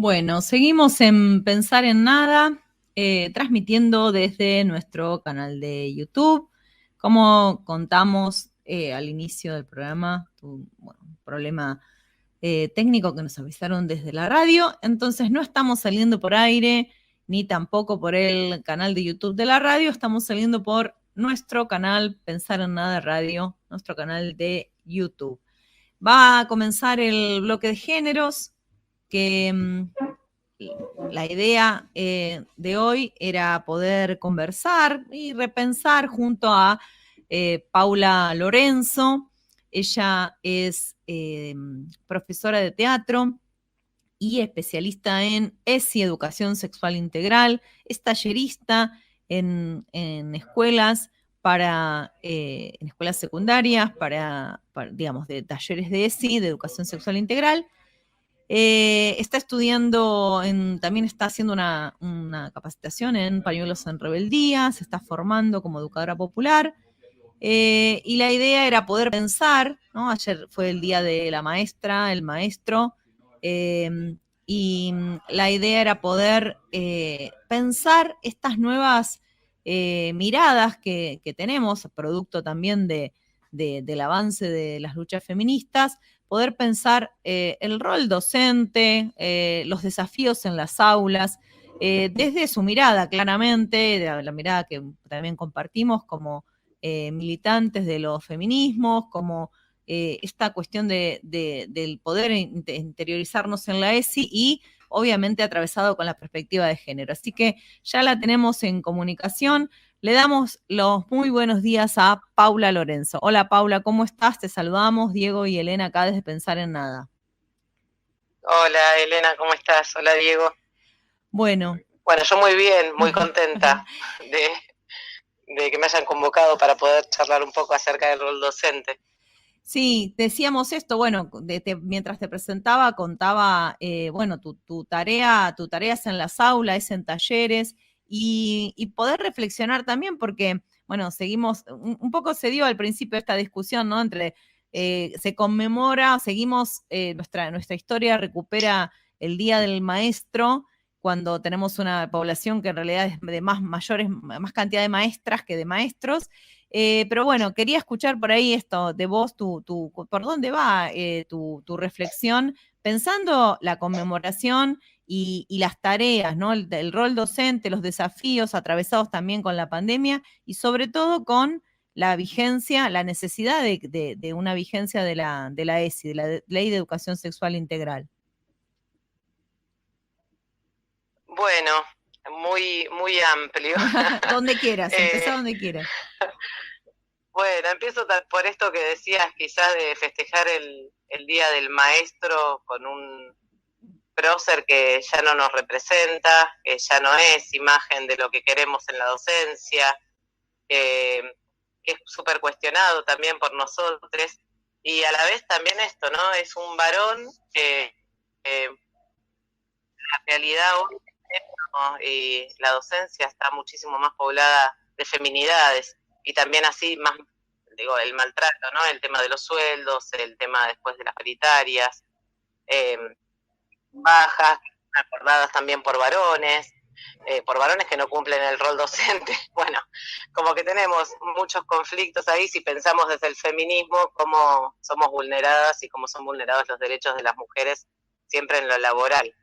Bueno, seguimos en Pensar en Nada, transmitiendo desde nuestro canal de YouTube. Como contamos al inicio del programa, un problema técnico que nos avisaron desde la radio, entonces no estamos saliendo por aire, ni tampoco por el canal de YouTube de la radio, estamos saliendo por nuestro canal Pensar en Nada Radio, nuestro canal de YouTube. Va a comenzar el bloque de géneros, que la idea de hoy era poder conversar y repensar junto a Paula Lorenzo. Ella es profesora de teatro y especialista en ESI, Educación Sexual Integral, es tallerista en escuelas en escuelas secundarias, digamos, de talleres de ESI, de Educación Sexual Integral. Está estudiando, también está haciendo una capacitación en Pañuelos en Rebeldía, se está formando como educadora popular, y la idea era poder pensar, ¿no? Ayer fue el día de la maestra, el maestro, y la idea era poder pensar estas nuevas miradas que tenemos, producto también del avance de las luchas feministas, poder pensar el rol docente, los desafíos en las aulas, desde su mirada, claramente, la mirada que también compartimos como militantes de los feminismos, como esta cuestión del poder interiorizarnos en la ESI y obviamente atravesado con la perspectiva de género. Así que ya la tenemos en comunicación. Le damos los muy buenos días a Paula Lorenzo. Hola Paula, ¿cómo estás? Te saludamos Diego y Elena acá desde Pensar en Nada. Hola Elena, ¿cómo estás? Hola Diego. Bueno, yo muy bien, muy contenta de que me hayan convocado para poder charlar un poco acerca del rol docente. Sí, decíamos esto, bueno, mientras te presentaba, contaba, bueno, tu tarea es en las aulas, es en talleres, y poder reflexionar también, porque, bueno, seguimos, un poco se dio al principio esta discusión, ¿no? Entre, se conmemora, seguimos, nuestra historia recupera el Día del Maestro, cuando tenemos una población que en realidad es de más cantidad de maestras que de maestros. Pero bueno, quería escuchar por ahí esto de vos, por dónde va tu reflexión, pensando la conmemoración y las tareas, ¿no? El rol docente, los desafíos atravesados también con la pandemia y sobre todo con la vigencia, la necesidad de una vigencia de la ESI, de la Ley de Educación Sexual Integral. Bueno, muy amplio. Donde quieras, empezá donde quieras. Bueno, empiezo por esto que decías, quizás de festejar el Día del Maestro con un prócer que ya no nos representa, que ya no es imagen de lo que queremos en la docencia, que es súper cuestionado también por nosotros, y a la vez también esto, ¿no? Es un varón que la realidad hoy, ¿no? Y la docencia está muchísimo más poblada de feminidades, y también así más, digo, el maltrato, ¿no? El tema de los sueldos, el tema después de las paritarias, bajas, acordadas también por varones que no cumplen el rol docente. Bueno, como que tenemos muchos conflictos ahí si pensamos desde el feminismo cómo somos vulneradas y cómo son vulnerados los derechos de las mujeres siempre en lo laboral.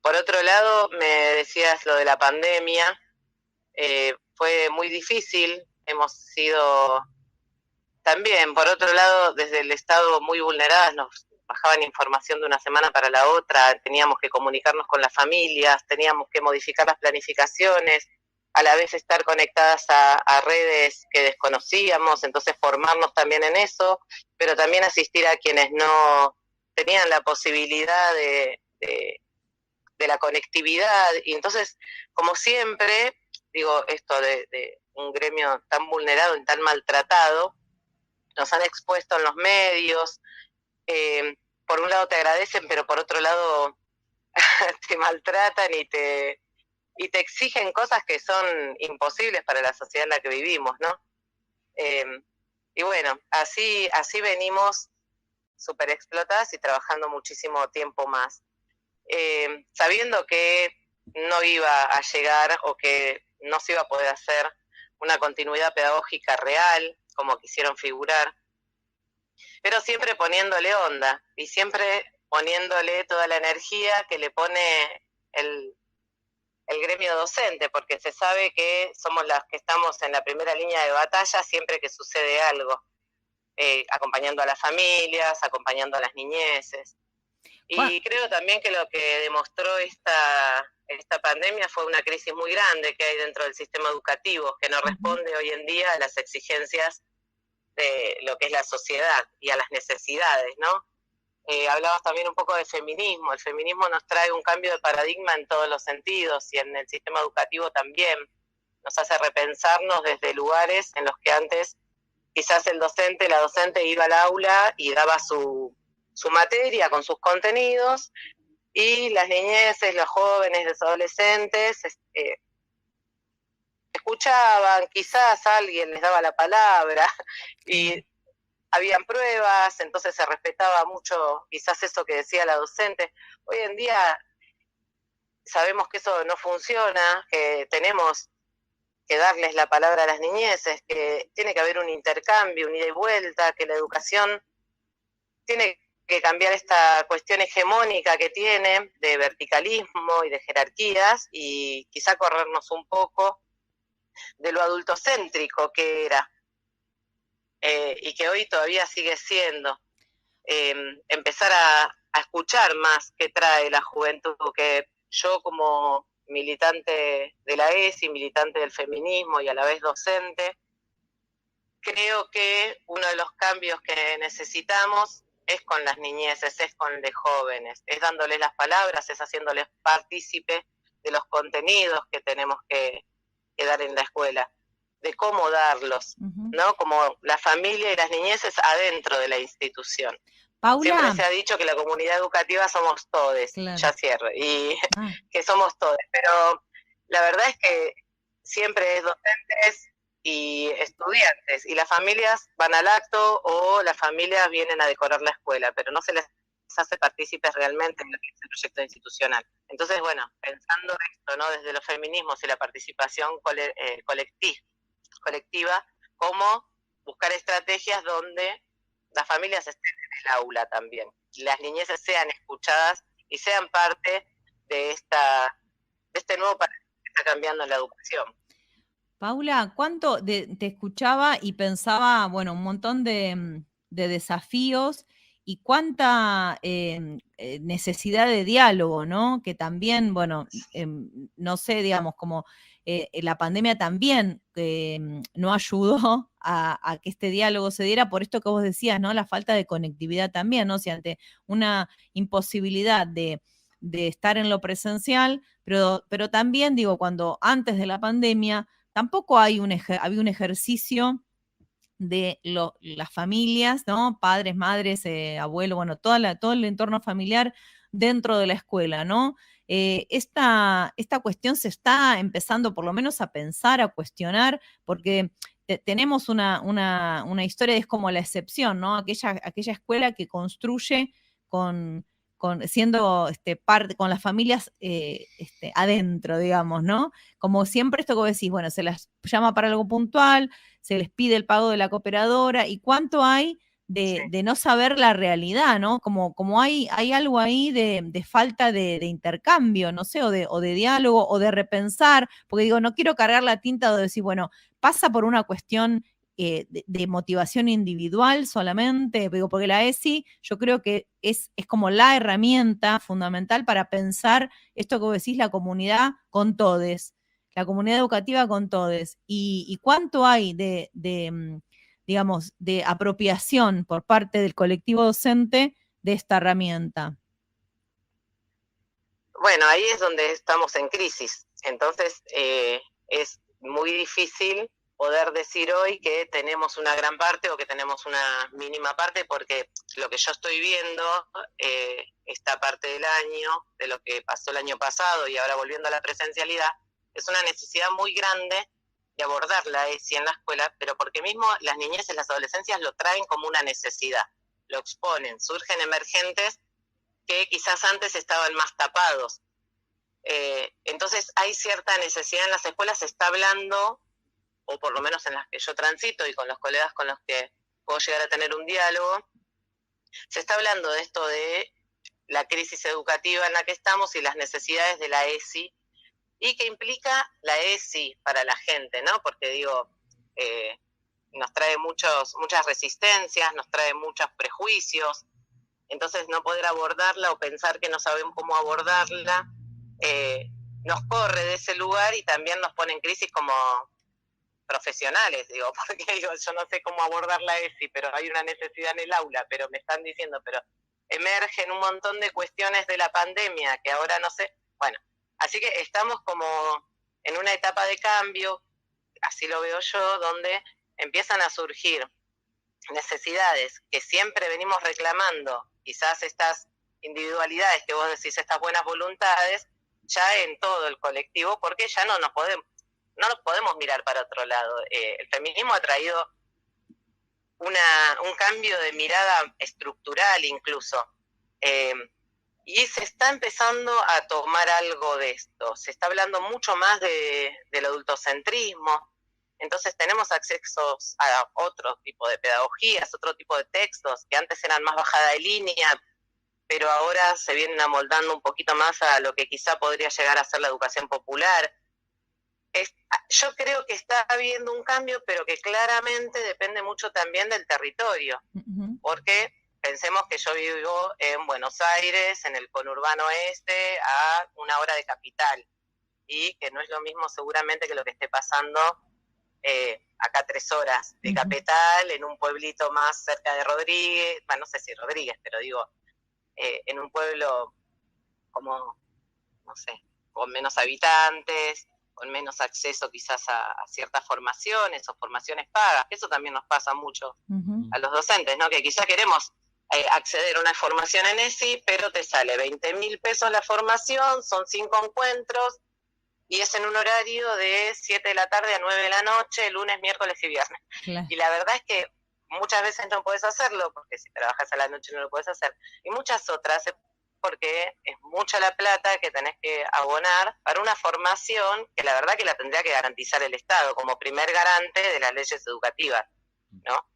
Por otro lado, me decías lo de la pandemia, fue muy difícil, hemos sido también, por otro lado, desde el Estado muy vulneradas, nos bajaban información de una semana para la otra, teníamos que comunicarnos con las familias, teníamos que modificar las planificaciones, a la vez estar conectadas a redes que desconocíamos, entonces formarnos también en eso, pero también asistir a quienes no tenían la posibilidad de la conectividad, y entonces, como siempre, digo, esto de un gremio tan vulnerado y tan maltratado, nos han expuesto en los medios, por un lado te agradecen, pero por otro lado te maltratan y te exigen cosas que son imposibles para la sociedad en la que vivimos, ¿no? Y bueno, así venimos súper explotadas y trabajando muchísimo tiempo más. sabiendo que no iba a llegar o que no se iba a poder hacer una continuidad pedagógica real, como quisieron figurar, pero siempre poniéndole onda y siempre poniéndole toda la energía que le pone el gremio docente, porque se sabe que somos las que estamos en la primera línea de batalla siempre que sucede algo, acompañando a las familias, acompañando a las niñeces. Y creo también que lo que demostró esta pandemia fue una crisis muy grande que hay dentro del sistema educativo, que no responde hoy en día a las exigencias de lo que es la sociedad y a las necesidades, ¿no? Hablabas también un poco de feminismo. El feminismo nos trae un cambio de paradigma en todos los sentidos y en el sistema educativo también. Nos hace repensarnos desde lugares en los que antes quizás el docente, la docente iba al aula y daba su materia con sus contenidos y las niñeces, los jóvenes, los adolescentes escuchaban, quizás alguien les daba la palabra y habían pruebas, entonces se respetaba mucho quizás eso que decía la docente. Hoy en día sabemos que eso no funciona, que tenemos que darles la palabra a las niñeces, que tiene que haber un intercambio, un ida y vuelta, que la educación tiene que cambiar esta cuestión hegemónica que tiene de verticalismo y de jerarquías y quizá corrernos un poco de lo adultocéntrico que era y que hoy todavía sigue siendo. Empezar a escuchar más qué trae la juventud, que yo como militante de la ESI, militante del feminismo y a la vez docente, creo que uno de los cambios que necesitamos es con las niñeces, es con los jóvenes, es dándoles las palabras, es haciéndoles partícipe de los contenidos que tenemos que dar en la escuela, de cómo darlos, ¿no? Como la familia y las niñeces adentro de la institución. Paula. Siempre se ha dicho que la comunidad educativa somos todes, claro. Ya cierro, y que somos todes, pero la verdad es que siempre es docentes y estudiantes, y las familias van al acto o las familias vienen a decorar la escuela, pero no se les hace partícipes realmente en el proyecto institucional. Entonces, bueno, pensando esto, ¿no? Desde los feminismos y la participación colectiva, cómo buscar estrategias donde las familias estén en el aula también, las niñeces sean escuchadas y sean parte de este nuevo paradigma que está cambiando en la educación. Paula, ¿cuánto te escuchaba y pensaba, bueno, un montón de desafíos y cuánta necesidad de diálogo, ¿no? Que también, bueno, no sé, digamos, como la pandemia también no ayudó a que este diálogo se diera por esto que vos decías, ¿no? La falta de conectividad también, ¿no? O sea, ante una imposibilidad de estar en lo presencial, pero también, digo, cuando antes de la pandemia tampoco había un ejercicio de las familias, ¿no? Padres, madres, abuelos, bueno, todo el entorno familiar dentro de la escuela, ¿no? Esta cuestión se está empezando por lo menos a pensar, a cuestionar, porque tenemos una historia, es como la excepción, ¿no? Aquella escuela que construye siendo parte, con las familias adentro, digamos, ¿no? Como siempre esto que vos decís, bueno, se las llama para algo puntual, se les pide el pago de la cooperadora, y cuánto hay de no saber la realidad, ¿no? Como hay algo ahí de falta de intercambio, no sé, o de diálogo, o de repensar, porque digo, no quiero cargar la tinta de decir, bueno, pasa por una cuestión de motivación individual solamente, porque la ESI yo creo que es como la herramienta fundamental para pensar esto que vos decís, la comunidad con todes, la comunidad educativa con todes, y cuánto hay digamos, de apropiación por parte del colectivo docente de esta herramienta. Bueno, ahí es donde estamos en crisis, entonces es muy difícil poder decir hoy que tenemos una gran parte o que tenemos una mínima parte, porque lo que yo estoy viendo esta parte del año, de lo que pasó el año pasado y ahora volviendo a la presencialidad, es una necesidad muy grande de abordar la ESI en la escuela, pero porque mismo las niñeces, las adolescencias lo traen como una necesidad, lo exponen, surgen emergentes que quizás antes estaban más tapados. Entonces hay cierta necesidad en las escuelas, se está hablando, o por lo menos en las que yo transito y con los colegas con los que puedo llegar a tener un diálogo, se está hablando de esto de la crisis educativa en la que estamos y las necesidades de la ESI, y que implica la ESI para la gente, ¿no? Porque digo, nos trae muchas resistencias, nos trae muchos prejuicios, entonces no poder abordarla o pensar que no sabemos cómo abordarla, nos corre de ese lugar y también nos pone en crisis como profesionales, digo, porque digo, yo no sé cómo abordar la ESI, pero hay una necesidad en el aula, pero me están diciendo, pero emergen un montón de cuestiones de la pandemia que ahora no sé, bueno, así que estamos como en una etapa de cambio, así lo veo yo, donde empiezan a surgir necesidades que siempre venimos reclamando, quizás estas individualidades que vos decís, estas buenas voluntades, ya en todo el colectivo, porque ya no nos podemos mirar para otro lado. El feminismo ha traído un cambio de mirada estructural incluso, y se está empezando a tomar algo de esto, se está hablando mucho más del adultocentrismo, entonces tenemos accesos a otro tipo de pedagogías, otro tipo de textos que antes eran más bajada de línea, pero ahora se vienen amoldando un poquito más a lo que quizá podría llegar a ser la educación popular. Yo creo que está habiendo un cambio, pero que claramente depende mucho también del territorio, porque pensemos que yo vivo en Buenos Aires, en el conurbano oeste, a 1 hora de capital, y que no es lo mismo seguramente que lo que esté pasando acá 3 horas de capital, en un pueblito más cerca de Rodríguez, bueno, no sé si Rodríguez, pero digo, en un pueblo como, no sé, con menos habitantes, con menos acceso quizás a ciertas formaciones o formaciones pagas, eso también nos pasa mucho a los docentes, ¿no? Que quizás queremos acceder a una formación en ESI, pero te sale 20.000 pesos la formación, son 5 encuentros, y es en un horario de 7 de la tarde a 9 de la noche, lunes, miércoles y viernes. Claro. Y la verdad es que muchas veces no puedes hacerlo, porque si trabajas a la noche no lo puedes hacer, y muchas otras porque es mucha la plata que tenés que abonar para una formación que la verdad que la tendría que garantizar el Estado como primer garante de las leyes educativas, ¿no?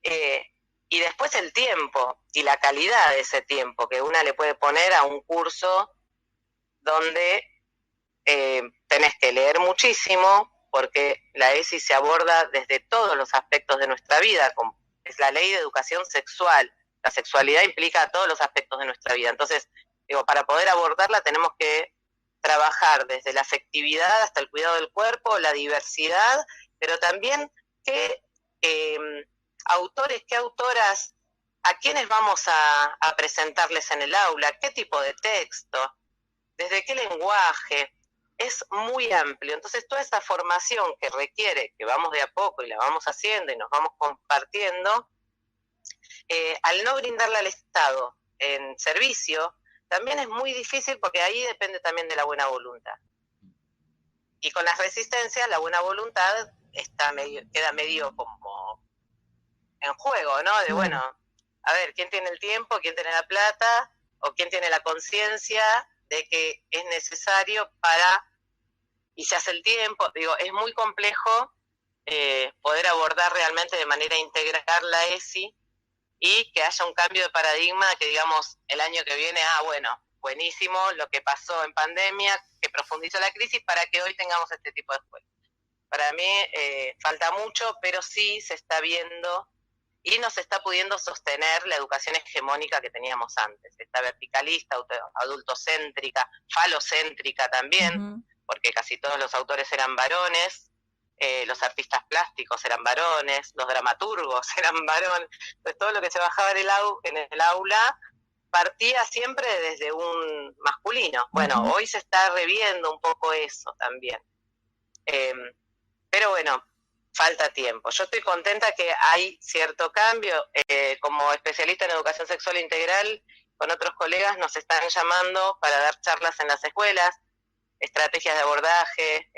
Y después el tiempo y la calidad de ese tiempo que una le puede poner a un curso donde tenés que leer muchísimo, porque la ESI se aborda desde todos los aspectos de nuestra vida, como es la ley de educación sexual. La sexualidad implica todos los aspectos de nuestra vida. Entonces, digo, para poder abordarla tenemos que trabajar desde la afectividad hasta el cuidado del cuerpo, la diversidad, pero también qué autores, qué autoras, a quiénes vamos a presentarles en el aula, qué tipo de texto, desde qué lenguaje. Es muy amplio, entonces toda esa formación que requiere, que vamos de a poco y la vamos haciendo y nos vamos compartiendo, al no brindarla al Estado en servicio, también es muy difícil porque ahí depende también de la buena voluntad. Y con las resistencias, la buena voluntad queda medio como en juego, ¿no? De bueno, a ver, ¿quién tiene el tiempo, quién tiene la plata, o quién tiene la conciencia de que es necesario y se hace el tiempo? Digo, es muy complejo poder abordar realmente de manera integral la ESI y que haya un cambio de paradigma, que digamos el año que viene, bueno, buenísimo lo que pasó en pandemia, que profundizó la crisis para que hoy tengamos este tipo de escuelas. Para mí falta mucho, pero sí se está viendo y no se está pudiendo sostener la educación hegemónica que teníamos antes, esta verticalista, adultocéntrica, falocéntrica también, porque casi todos los autores eran varones, los artistas plásticos eran varones, los dramaturgos eran varones, entonces todo lo que se bajaba en el aula partía siempre desde un masculino. Bueno, hoy se está reviendo un poco eso también, pero bueno, falta tiempo. Yo estoy contenta que hay cierto cambio. Como especialista en educación sexual integral, con otros colegas nos están llamando para dar charlas en las escuelas, estrategias de abordaje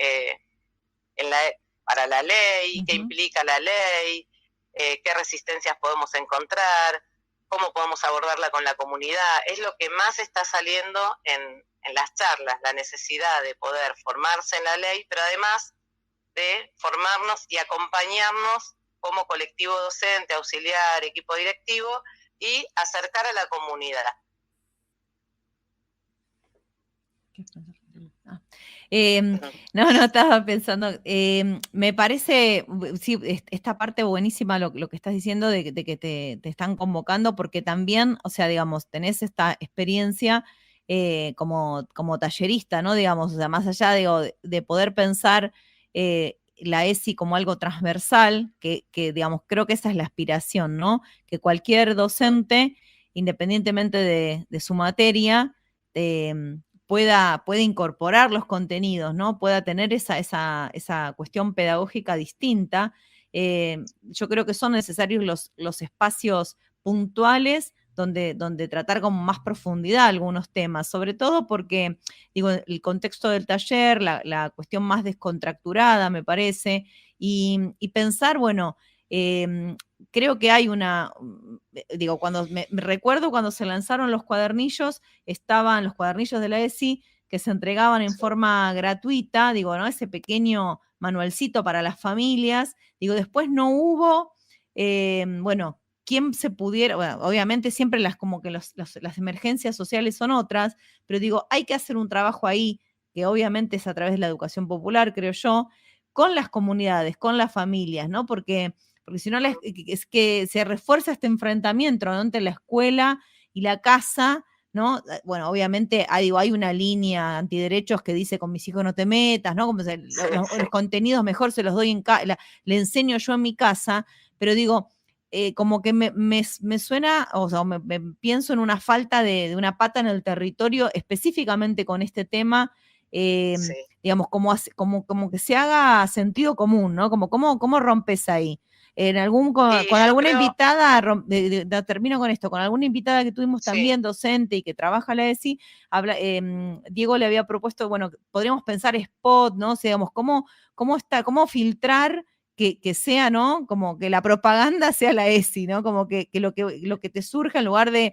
para la ley, qué implica la ley, qué resistencias podemos encontrar. cómo podemos abordarla con la comunidad. Es lo que más está saliendo en las charlas, la necesidad de poder formarse en la ley, pero además de formarnos y acompañarnos como colectivo docente, auxiliar, equipo directivo y acercar a la comunidad. No, estaba pensando, me parece, sí, esta parte buenísima lo que estás diciendo de que te están convocando, porque también, o sea, digamos, tenés esta experiencia como tallerista, ¿no? Digamos, o sea, más allá digo, de poder pensar la ESI como algo transversal, que, digamos, creo que esa es la aspiración, ¿no? Que cualquier docente, independientemente de su materia, pueda incorporar los contenidos, ¿no? Pueda tener esa cuestión pedagógica distinta. Yo creo que son necesarios los espacios puntuales donde tratar con más profundidad algunos temas, sobre todo porque, digo, el contexto del taller, la cuestión más descontracturada, me parece, y pensar, bueno, creo que hay digo, cuando me recuerdo cuando se lanzaron los cuadernillos, estaban los cuadernillos de la ESI que se entregaban en forma gratuita, digo, ¿no? Ese pequeño manualcito para las familias, digo, después no hubo, bueno, quién se pudiera, bueno, obviamente siempre como que las emergencias sociales son otras, pero digo, hay que hacer un trabajo ahí, que obviamente es a través de la educación popular, creo yo, con las comunidades, con las familias, ¿no? Porque si no es que se refuerza este enfrentamiento, ¿no? Entre la escuela y la casa, ¿no? Bueno, obviamente hay una línea antiderechos que dice con mis hijos no te metas, ¿no? Como los contenidos mejor se los doy le enseño yo en mi casa, pero digo, como que me suena, o sea, me pienso en una falta de una pata en el territorio, específicamente con este tema, digamos, como que se haga sentido común, ¿no? ¿Cómo rompes ahí? Con alguna invitada, termino con esto, con alguna invitada que tuvimos también docente y que trabaja la ESI, Diego le había propuesto, bueno, podríamos pensar spot, ¿no? O sea, digamos, cómo filtrar que sea, ¿no? Como que la propaganda sea la ESI, ¿no? Como que lo que te surja en lugar de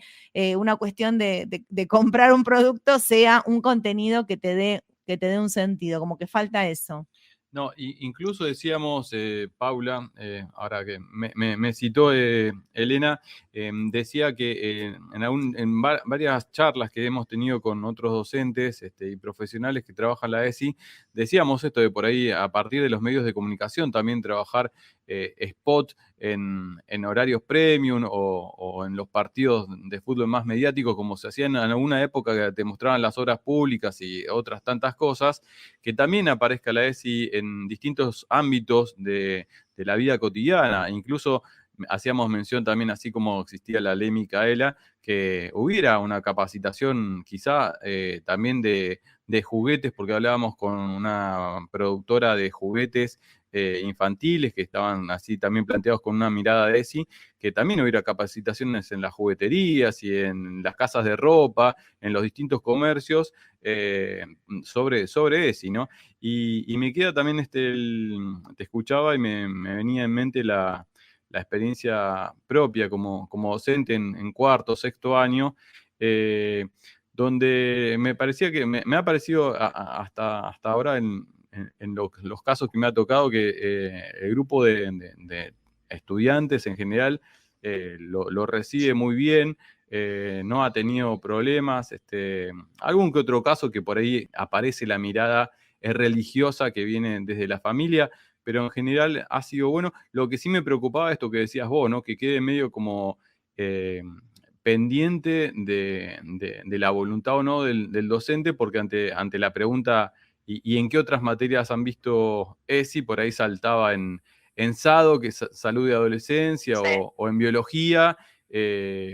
una cuestión de comprar un producto sea un contenido que te dé un sentido, como que falta eso. No, incluso decíamos, Paula, ahora que me citó Elena, decía que en varias charlas que hemos tenido con otros docentes y profesionales que trabajan la ESI, decíamos esto de por ahí, a partir de los medios de comunicación, también trabajar spot en horarios premium o en los partidos de fútbol más mediáticos, como se hacían en alguna época que te mostraban las obras públicas y otras tantas cosas, que también aparezca la ESI en distintos ámbitos de la vida cotidiana. Incluso hacíamos mención también, así como existía la ley Micaela, que hubiera una capacitación quizá también de juguetes, porque hablábamos con una productora de juguetes infantiles que estaban así también planteados con una mirada de ESI, que también hubiera capacitaciones en las jugueterías y en las casas de ropa, en los distintos comercios, sobre ESI, ¿no? Y me queda también te escuchaba y me venía en mente la experiencia propia como docente en cuarto, sexto año, donde me parecía que me ha parecido hasta ahora en los casos que me ha tocado que el grupo de estudiantes en general lo recibe muy bien, no ha tenido problemas, algún que otro caso que por ahí aparece la mirada religiosa que viene desde la familia, pero en general ha sido bueno. Lo que sí me preocupaba esto que decías vos, ¿no? Que quede medio como pendiente de la voluntad o no del docente, porque ante la pregunta ¿y en qué otras materias han visto ESI? Por ahí saltaba en SADO, que es salud de adolescencia, o en biología,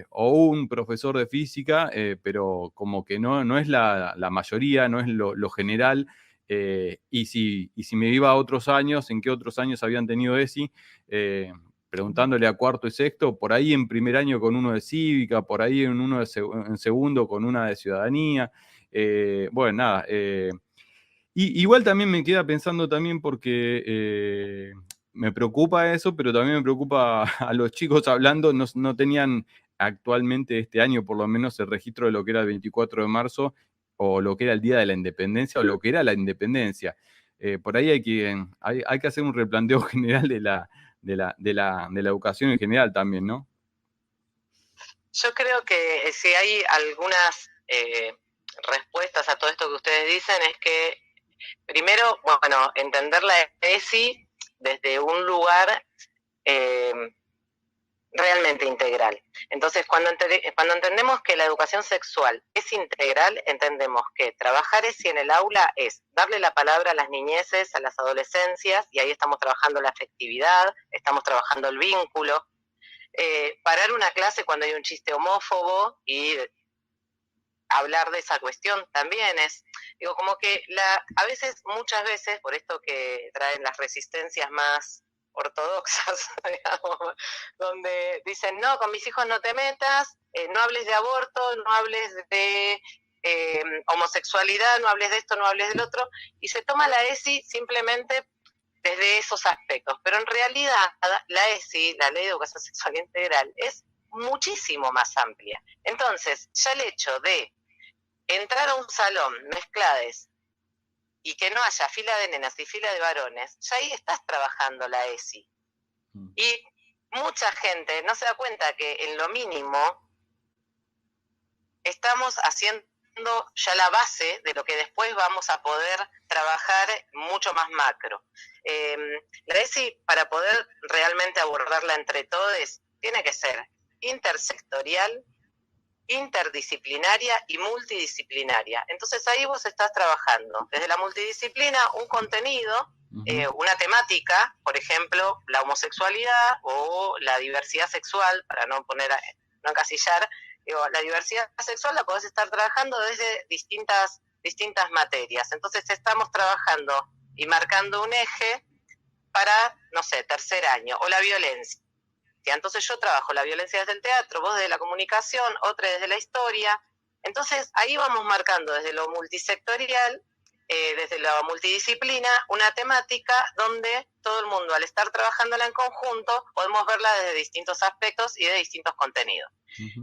o un profesor de física, pero como que no es la mayoría, no es lo general. Y si me iba a otros años, ¿en qué otros años habían tenido ESI? Preguntándole a cuarto y sexto, por ahí en primer año con uno de cívica, por ahí en uno en segundo con una de ciudadanía. Bueno, nada. Igual también me queda pensando también porque me preocupa eso, pero también me preocupa a los chicos hablando, no tenían actualmente este año, por lo menos, el registro de lo que era el 24 de marzo, o lo que era el Día de la Independencia, o lo que era la independencia. Por ahí hay que hacer un replanteo general de la educación en general también, ¿no? Yo creo que si hay algunas respuestas a todo esto que ustedes dicen es que, primero, bueno, entender la ESI desde un lugar realmente integral. Entonces, cuando entendemos que la educación sexual es integral, entendemos que trabajar ESI en el aula es darle la palabra a las niñeces, a las adolescencias, y ahí estamos trabajando la afectividad, estamos trabajando el vínculo, parar una clase cuando hay un chiste homófobo y hablar de esa cuestión también es, digo, como que a veces, muchas veces, por esto que traen las resistencias más ortodoxas, digamos, donde dicen, no, con mis hijos no te metas, no hables de aborto, no hables de homosexualidad, no hables de esto, no hables del otro, y se toma la ESI simplemente desde esos aspectos. Pero en realidad la ESI, la Ley de Educación Sexual Integral, es muchísimo más amplia. Entonces, ya el hecho de entrar a un salón mezclades y que no haya fila de nenas y fila de varones, ya ahí estás trabajando la ESI. Y mucha gente no se da cuenta que en lo mínimo estamos haciendo ya la base de lo que después vamos a poder trabajar mucho más macro. La ESI, para poder realmente abordarla entre todos, tiene que ser intersectorial, interdisciplinaria y multidisciplinaria. Entonces ahí vos estás trabajando desde la multidisciplina un contenido, una temática, por ejemplo, la homosexualidad o la diversidad sexual, para no encasillar, la diversidad sexual la podés estar trabajando desde distintas materias. Entonces estamos trabajando y marcando un eje para, no sé, tercer año, o la violencia. Entonces yo trabajo la violencia desde el teatro, vos desde la comunicación, otra desde la historia. Entonces ahí vamos marcando desde lo multisectorial, desde la multidisciplina, una temática donde todo el mundo, al estar trabajándola en conjunto, podemos verla desde distintos aspectos y de distintos contenidos.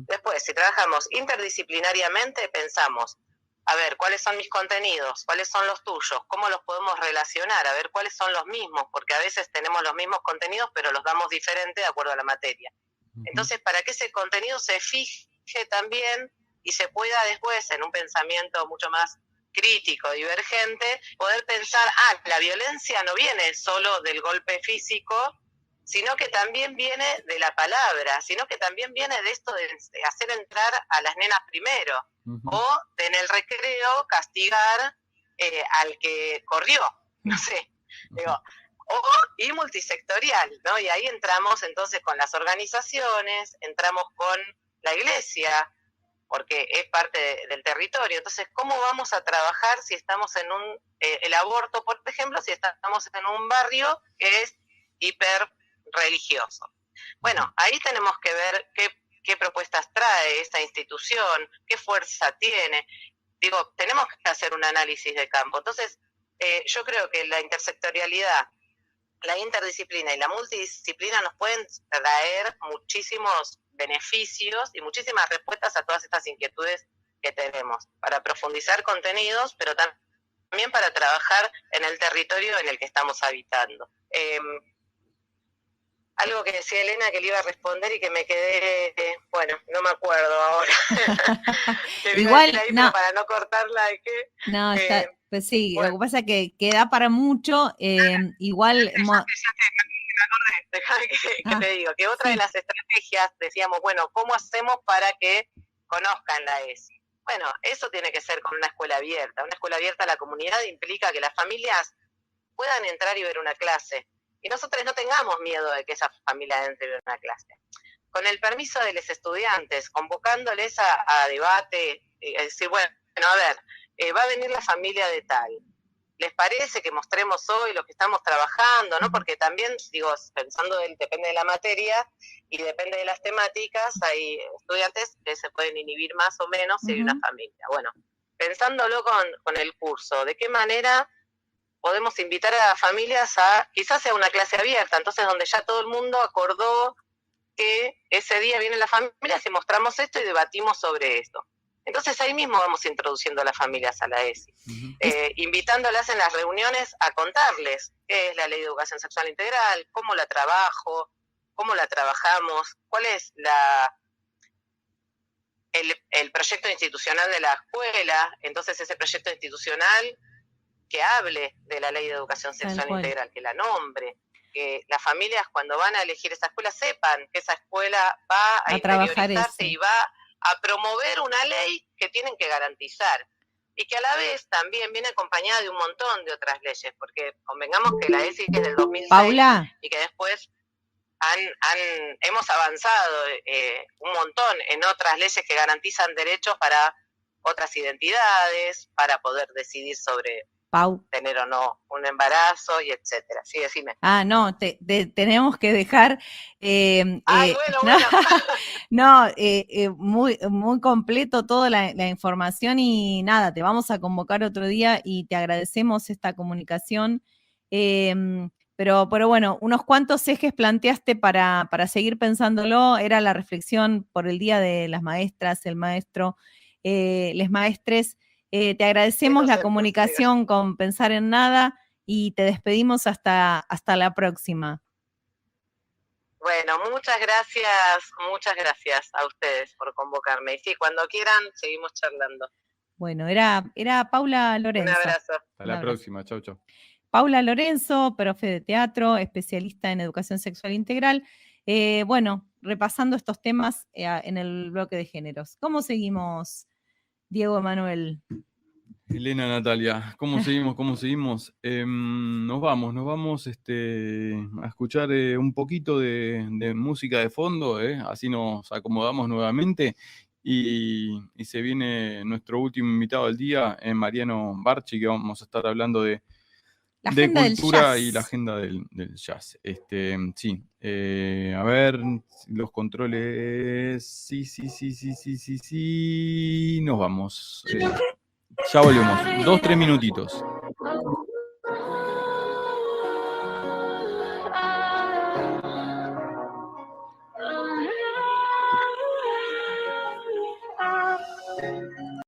Después, si trabajamos interdisciplinariamente, pensamos, a ver, ¿cuáles son mis contenidos? ¿Cuáles son los tuyos? ¿Cómo los podemos relacionar? A ver, ¿cuáles son los mismos? Porque a veces tenemos los mismos contenidos, pero los damos diferente de acuerdo a la materia. Entonces, para que ese contenido se fije también y se pueda después, en un pensamiento mucho más crítico, divergente, poder pensar, la violencia no viene solo del golpe físico, sino que también viene de la palabra, sino que también viene de esto de hacer entrar a las nenas primero, o de en el recreo castigar al que corrió, no sé, digo, y multisectorial, ¿no? Y ahí entramos entonces con las organizaciones, entramos con la iglesia, porque es parte del territorio. Entonces, ¿cómo vamos a trabajar si estamos en el aborto, por ejemplo, si estamos en un barrio que es hiper religioso? Bueno, ahí tenemos que ver qué propuestas trae esta institución, qué fuerza tiene. Digo, tenemos que hacer un análisis de campo. Entonces, yo creo que la intersectorialidad, la interdisciplina y la multidisciplina nos pueden traer muchísimos beneficios y muchísimas respuestas a todas estas inquietudes que tenemos, para profundizar contenidos, pero también para trabajar en el territorio en el que estamos habitando. Algo que decía Elena que le iba a responder y que me quedé, bueno, no me acuerdo ahora. Igual, ahí, no. Para no cortarla, ¿de qué? No, está, pues sí, bueno. lo que pasa es que da para mucho, igual... Déjame que te digo, que otra de las estrategias, decíamos, bueno, ¿cómo hacemos para que conozcan la ESI? Bueno, eso tiene que ser con una escuela abierta. Una escuela abierta a la comunidad implica que las familias puedan entrar y ver una clase. Y nosotros no tengamos miedo de que esa familia entre y vea una clase. Con el permiso de los estudiantes, convocándoles a debate, decir, bueno, a ver, va a venir la familia de tal. ¿Les parece que mostremos hoy lo que estamos trabajando? ¿No? Porque también, digo, pensando, depende de la materia y depende de las temáticas, hay estudiantes que se pueden inhibir más o menos si hay una familia. Bueno, pensándolo con el curso, ¿de qué manera podemos invitar a familias a, quizás sea una clase abierta, entonces donde ya todo el mundo acordó que ese día vienen las familias y mostramos esto y debatimos sobre esto. Entonces ahí mismo vamos introduciendo a las familias a la ESI, invitándolas en las reuniones a contarles qué es la Ley de Educación Sexual Integral, cómo la trabajo, cómo la trabajamos, cuál es el proyecto institucional de la escuela. Entonces ese proyecto institucional que hable de la Ley de Educación Sexual Integral, que la nombre, que las familias cuando van a elegir esa escuela sepan que esa escuela va a interiorizarse y va a promover una ley que tienen que garantizar y que a la vez también viene acompañada de un montón de otras leyes, porque convengamos que la ESI es del 2006 Paula, y que después hemos avanzado un montón en otras leyes que garantizan derechos para otras identidades, para poder decidir sobre tener o no un embarazo y etcétera. Sí, decime. No, tenemos que dejar... bueno. No, muy, muy completo toda la información y nada, te vamos a convocar otro día y te agradecemos esta comunicación. Pero bueno, unos cuantos ejes planteaste para seguir pensándolo. Era la reflexión por el Día de las Maestras, el maestro, les maestres. Te agradecemos la comunicación con Pensar en Nada y te despedimos hasta la próxima. Bueno, muchas gracias a ustedes por convocarme. Y sí, cuando quieran, seguimos charlando. Bueno, era Paula Lorenzo. Un abrazo. Hasta la próxima, chau, chau. Paula Lorenzo, profe de teatro, especialista en educación sexual integral. Bueno, repasando estos temas en el bloque de géneros. ¿Cómo seguimos, Diego Emanuel? Elena, Natalia, ¿cómo seguimos? Nos vamos a escuchar un poquito de música de fondo, así nos acomodamos nuevamente y se viene nuestro último invitado del día, Mariano Barchi, que vamos a estar hablando de cultura y la agenda del jazz. Sí, a ver, los controles, sí, nos vamos. Ya volvemos, 2-3 minutitos.